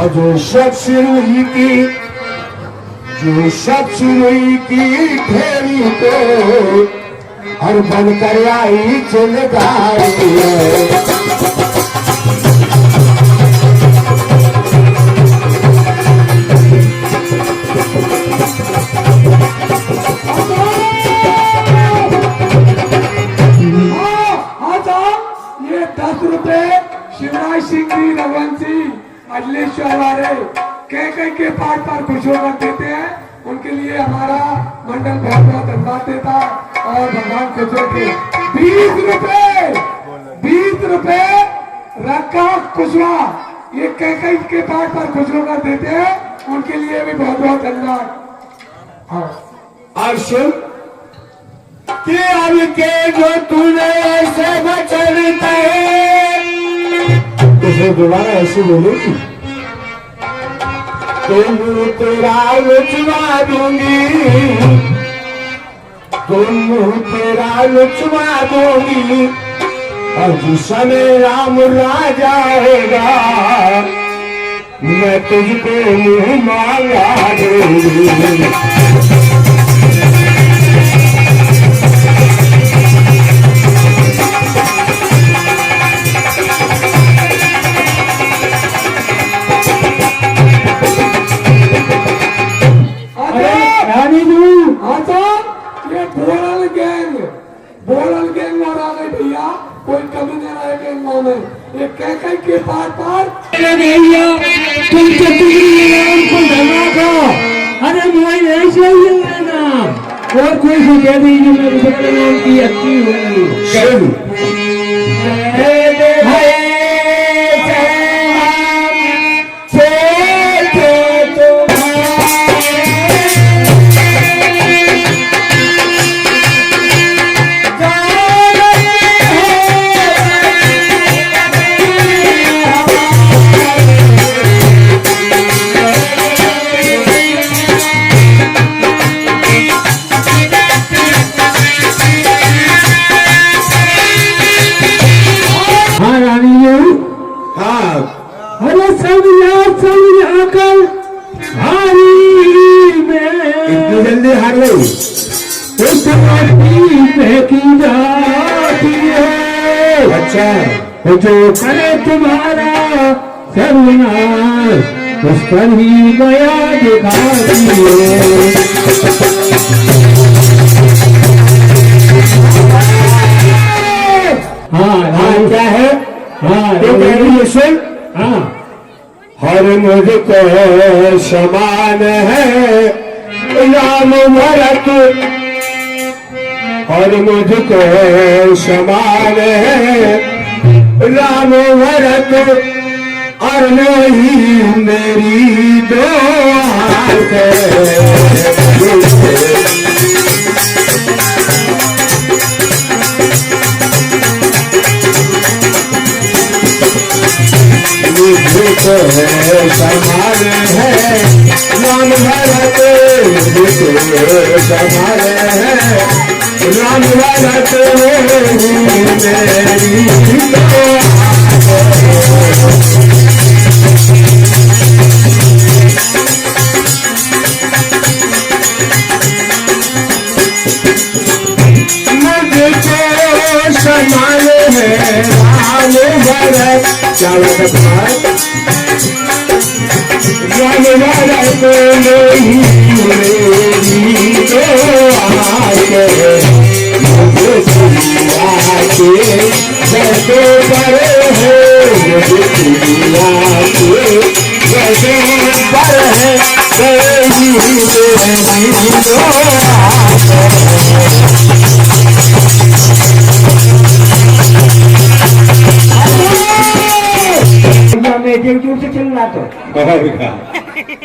और जो शख्स रुई की ढेरी पे और बनकर आई चिलगारी ये 10 रुपए शिवराज सिंह जी, रघुवंशी, अजलेश्वर वाले कई के पाठ पर खुश होकर देते हैं। उनके लिए हमारा मंडल बहुत बहुत धन्यवाद देता और भगवान खुश होते। 20 रुपए रखा कुशवा, ये कई के पाठ पर खुश होकर देते हैं, उनके लिए भी बहुत बहुत धन्यवाद। और सुन कि अब के जो तूने ऐसे बचनता है, उसे दोबारा ऐसे बोलेगी तुम तेरा लुचवा दूंगी, तुम तेरा लुचवा दूंगी। और जिस समय राम राजा होगा मैं तुझको मुंह मांगा दूंगी। बोरल गैंग और आ गए भैया, कोई कमी नहीं रहे गैंगों में। ये कई के पार भैया तुम को धमाका, अरे भाई ऐसे ही है नाम और कोई से कह दीजिए मेरे सबके नाम की अच्छी होगी। जल्दी हार गई फेंकी जाती है। अच्छा जो करे तुम्हारा सर्वनाश उस पर ही गया दिखाती है। हाँ क्या है? हाँ सुन, हाँ हर मुझको समान है राम भरत, और मुझको समान है राम भरत, और नहीं मेरी दो हाथ मुझको समान है राम भरत, मुझको समान है राम भरत, मेरी मुझको समान है राम भरत, क्या बात है राम भरत, नहीं मेरी तो आके मुझे दुनिया के जैसे बड़े हो, मुझे दुनिया के जैसे बड़े हैं, मेरी तो जोर से चलना तो।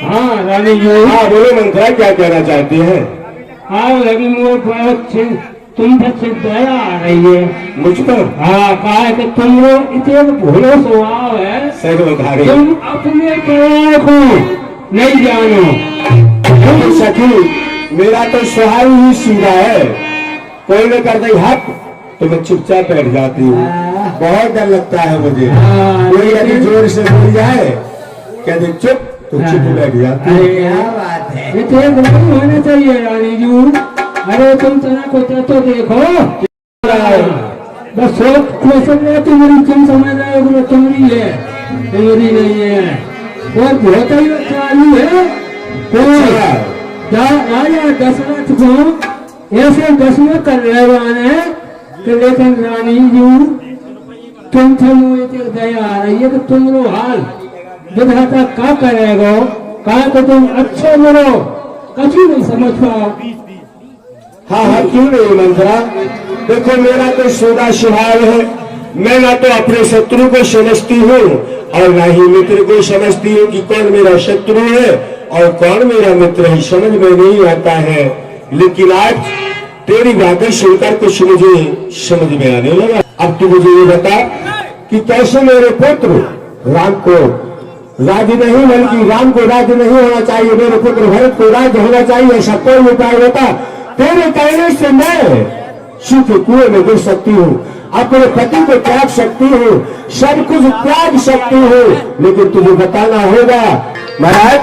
हाँ रानी जी, हाँ बोलो मंत्रा, क्या कहना चाहती है? हाँ लगी मुझे तुमसे दया आ रही है मुझ पर। हाँ कहा कि तुम लोग इतने भोले स्वभाव है, सही बता रही, तुम अपने परिवार को नहीं जानो। सखी मेरा तो स्वभाव ही सीधा है, कोई न कर दे हाथ तो मैं चुपचाप बैठ जाती हूँ। बहुत डर लगता है मुझे, कोई यदि जोर से बोल जाए कहते चुप तो चुप बैठ गया। अरे क्या बात है, ये तो एक नहीं होना चाहिए रानी जी। अरे तुम तना को तो देखो, बस सोच क्वेश्चन में तुम्हारी तुम समझ रहे हो, तुम्हारी है तुम्हारी नहीं है। और बहुत ही चालू है तो राजा दशरथ को ऐसे दसवें कर रहे हैं कि लेकिन रानी जी तुम दया आ रही है कि तुमरो हाल विधाता क्या करेगा, कहा तो तुम अच्छे बोलो कभी नहीं समझ पाओ। हाँ हाँ क्यों नहीं मंत्रा, देखो मेरा तो सीधा स्वभाव है, मैं ना तो अपने शत्रु को समझती हूँ और ना ही मित्र को समझती हूँ कि कौन मेरा शत्रु है और कौन मेरा मित्र है, समझ में नहीं आता है। लेकिन आज तेरी बातें सुनकर कुछ मुझे समझ में आने लगा। अब तू मुझे ये बता कि कैसे मेरे पुत्र राम को राज्य नहीं, बल्कि राम को राज्य नहीं होना चाहिए, मेरे पुत्र भरत को राज्य होना चाहिए, ऐसा कोई उपाय बता। तेरे कहने से मैं सुख कुएं में गिर सकती हूँ, अपने पति को त्याग सकती हूँ, सब कुछ त्याग सकती हूँ, लेकिन तुझे बताना होगा। महाराज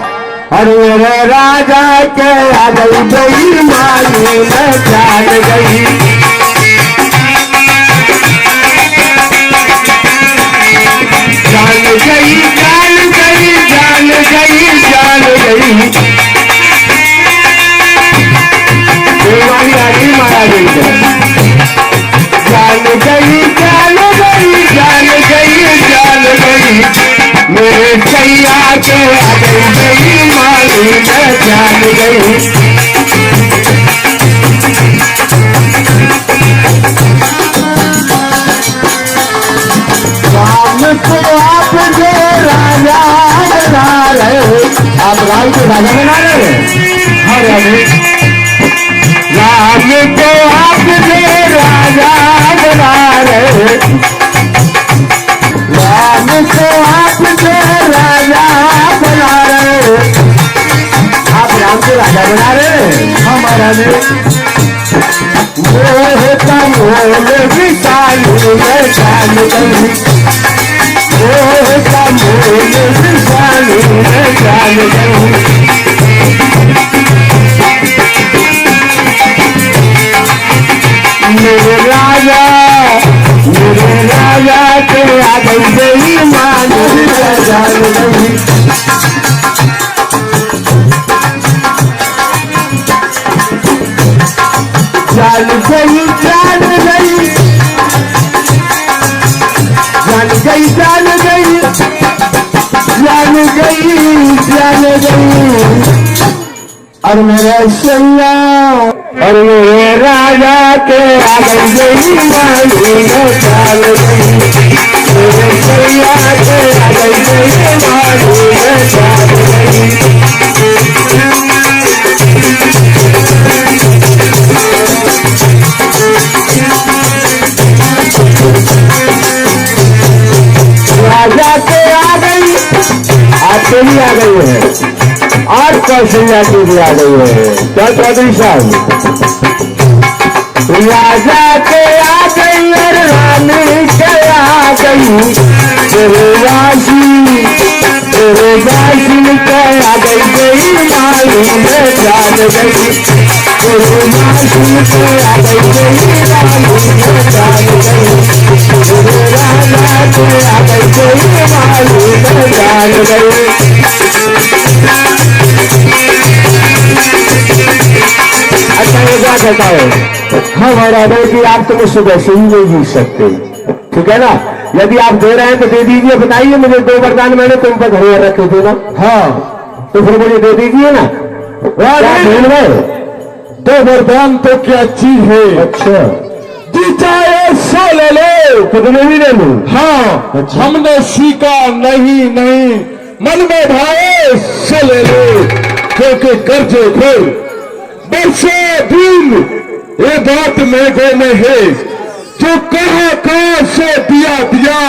अरे मेरे राजा के आ गई बेईमानी मैं जान गई, जान गई जान गई जान गई जान गई, बेईमानी आ गई महाराज जान गई जान गई जान गई जान गई, मेरे सैया के आ गई बेईमानी मैं जान गई। राम को आप जो राजा बना रहे, आप राम को राजा बना रहे हैं। हर राम को आप जो राजा बना रहे, राम को आप जो राजा बना रहे, आप राम को राजा बना रहे हमारा मोह का मोल विशालू मैं जान गई, मोह का मोल विशालू मैं जान गई। मेरे राजा के आ गई बेईमानी मैं जान गई, जान गई जान गई जान गई जान गई जान गई जान गई, और मेरे सैया और मेरे राजा के आ गई बेईमानी मैं जान गई, मेरे सैया के आ गई बेईमानी मैं जान गई। राजा के आ गई, आपके भी आ गई है और कौशल्या की भी आ गई है। क्या चौधरी साहब, राजा के आ गई और रानी के आ गई, तेरे राशि तेरे राशि के आ गई बेईमानी मैं जान गई, तेरे राशि के आ गई बेईमानी मैं जान गई, तेरे राजा के आ गई बेईमानी मैं जान गई। अच्छा ये क्या कहता है, हमारा बेटी आप तो मुझसे वैसे ही नहीं जीत सकते, ठीक है ना, यदि आप दे रहे हैं तो दे दीजिए। बताइए मुझे 2 वरदान मैंने तुम पर घर रखे थे ना, हाँ तो फिर मुझे दे दीजिए ना। भूल गए 2 वरदान तो क्या चीज है। अच्छा चाहे सो ले लो, कितने भी ले लू। हाँ अच्छा। हमने सीखा नहीं नहीं मन में भाए सो ले लो, क्योंकि कर्जे थे बरसों दिन ये बात मेघों में है, जो कहा से दिया दिया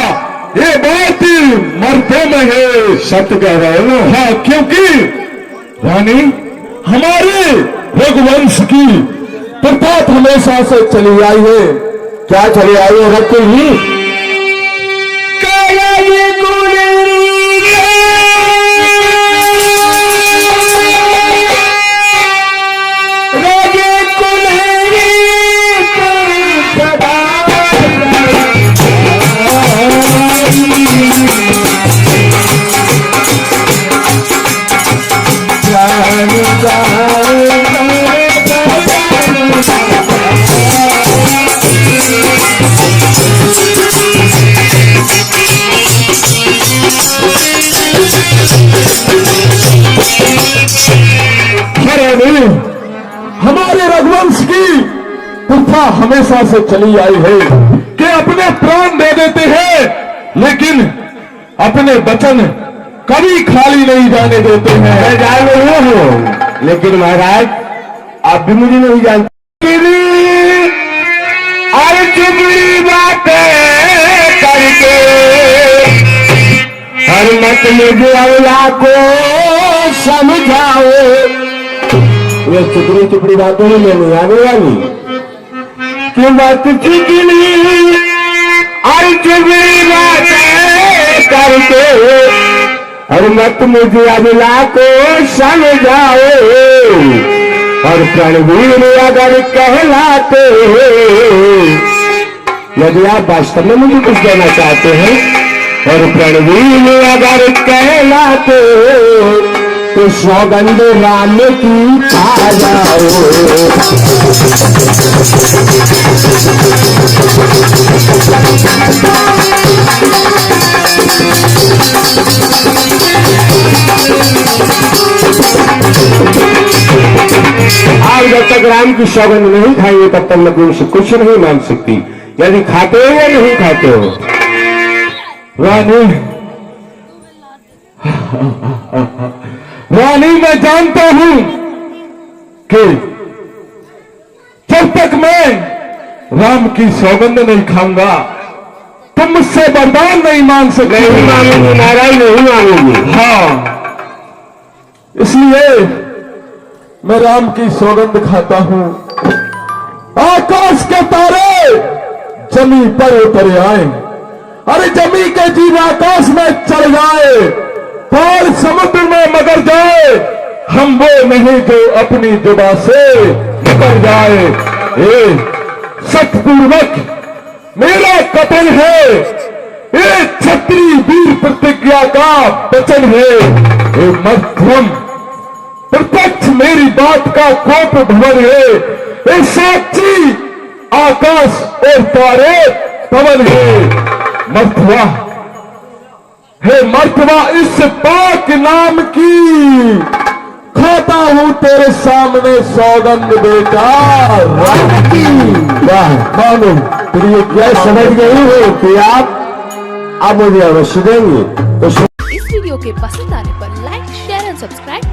ये बात मर्दों में है। सत्य कह रहे हो ना। हाँ क्योंकि रानी हमारे रघुवंश की प्रताप हमेशा से चली आई है। क्या चली आई है रखते ही प्रथा हमेशा से चली आई है कि अपने प्राण दे देते हैं लेकिन अपने वचन कभी खाली नहीं जाने देते हैं। मैं जान रहा हूं, लेकिन महाराज आप भी मुझे नहीं जानते। अरे चुगली बातें करके हर मत मुझे अगला को समझाओ। ये चुपड़ी चुपड़ी बातें ही नहीं आने वाली कि मत चुगली और चुगली बातें करके और मत मुझे अगला को समझाओ। और प्रणवीर अगर कहलाते हो, यदि आप वास्तव में मुझे कुछ देना चाहते हैं और प्रणवीर अगर कहलाते हो तो सौगंध राम की खा जाओ। आप जब तक राम की सौगंध नहीं खाएंगे तब तक मैं उनसे कुछ नहीं मांग सकती। यदि खाते हो या नहीं खाते हो। रानी, रानी मैं जानता हूं कि जब तक मैं राम की सौगंध नहीं खाऊंगा तुम मुझसे वरदान नहीं मांग सकते। नहीं मांगूंगी महाराज, नहीं मांगूंगी। हाँ, इसलिए मैं राम की सौगंध खाता हूं। आकाश के तारे जमी पर उतर आए, अरे जमी के जीव आकाश में चढ़ जाए, पार समुद्र में मगर जाए, हम वो नहीं जो अपनी जुबा से निकल जाए। ये सतपूर्वक मेरा कथन है, ये क्षत्रिय वीर प्रतिज्ञा का वचन है। ये मध्यम प्रत्यक्ष मेरी बात का कोप भवन है। ये साक्षी आकाश और तारे पवन है। मर्थवा, हे मर्थवा, इस पाक नाम की खाता हूं तेरे सामने सौगंध बेटा राम की। वाह, मानो फिर ये क्या समझ गई हो कि आप मुझे अवश्य देंगे। तो इस वीडियो के पसंद आने पर लाइक, शेयर एंड सब्सक्राइब